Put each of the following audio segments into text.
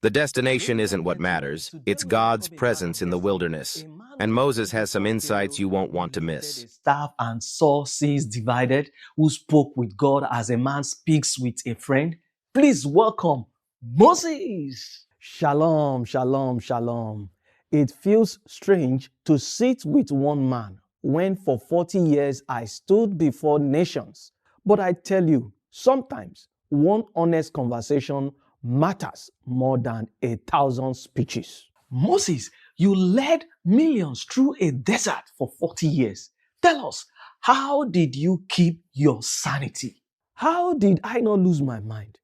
The destination isn't what matters, it's God's presence in the wilderness. And Moses has some insights you won't want to miss. Staff and saw scenes divided, who spoke with God as a man speaks with a friend. Please welcome Moses. Shalom, shalom, shalom. It feels strange to sit with one man when for 40 years I stood before nations. But I tell you, sometimes one honest conversation matters more than 1,000 speeches. Moses, you led millions through a desert for 40 years. Tell us, how did you keep your sanity? How did I not lose my mind?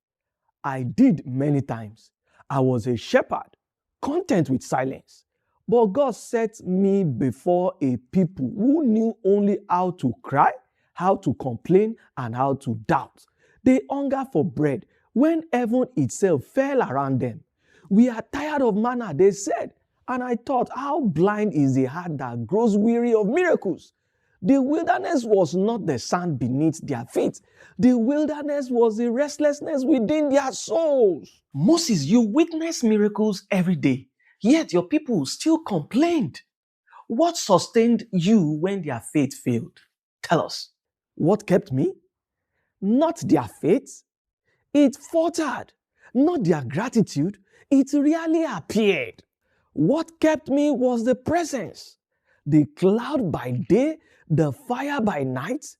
I did many times. I was a shepherd, content with silence. But God set me before a people who knew only how to cry, how to complain, and how to doubt. They hunger for bread when heaven itself fell around them. We are tired of manna, they said. And I thought, how blind is the heart that grows weary of miracles? The wilderness was not the sand beneath their feet. The wilderness was the restlessness within their souls. Moses, you witness miracles every day, yet your people still complained. What sustained you when their faith failed? Tell us. What kept me? Not their faith. It faltered. Not their gratitude. It really appeared. What kept me was the presence. The cloud by day, the fire by night,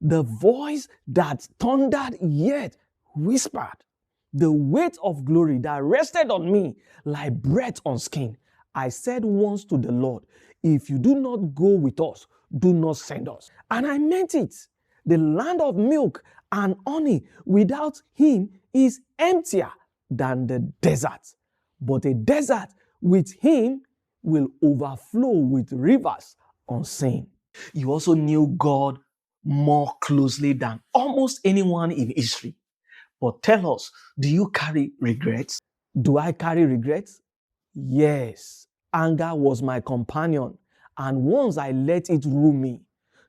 the voice that thundered yet whispered, the weight of glory that rested on me like breath on skin. I said once to the Lord, if you do not go with us, do not send us. And I meant it. The land of milk and honey without him is emptier than the desert. But a desert with him will overflow with rivers unseen. You also knew God more closely than almost anyone in history. But tell us, do you carry regrets? Do I carry regrets? Yes. Anger was my companion, and once I let it rule me.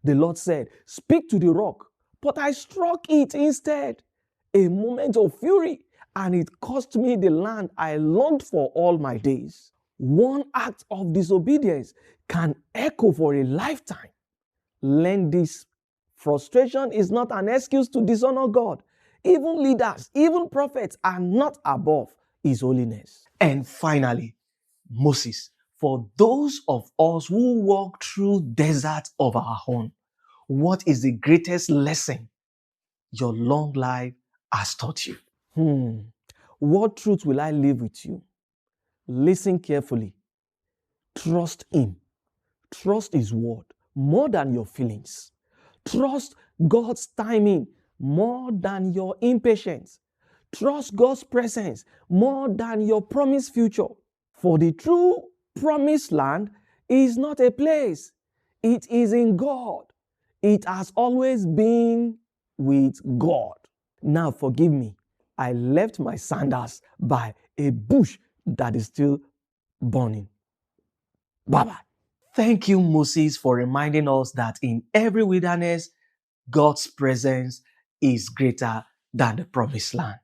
The Lord said, speak to the rock, but I struck it instead. A moment of fury, and it cost me the land I longed for all my days. One act of disobedience can echo for a lifetime. Learn this. Frustration is not an excuse to dishonor God. Even leaders, even prophets are not above His holiness. And finally, Moses, for those of us who walk through deserts of our own, what is the greatest lesson your long life has taught you? What truth will I leave with you? Listen carefully. Trust Him. Trust His word more than your feelings. Trust God's timing more than your impatience. Trust God's presence more than your promised future. For the true promised land is not a place. It is in God. It has always been with God. Now forgive me. I left my sandals by a bush that is still burning. Bye-bye. Thank you, Moses, for reminding us that in every wilderness, God's presence is greater than the promised land.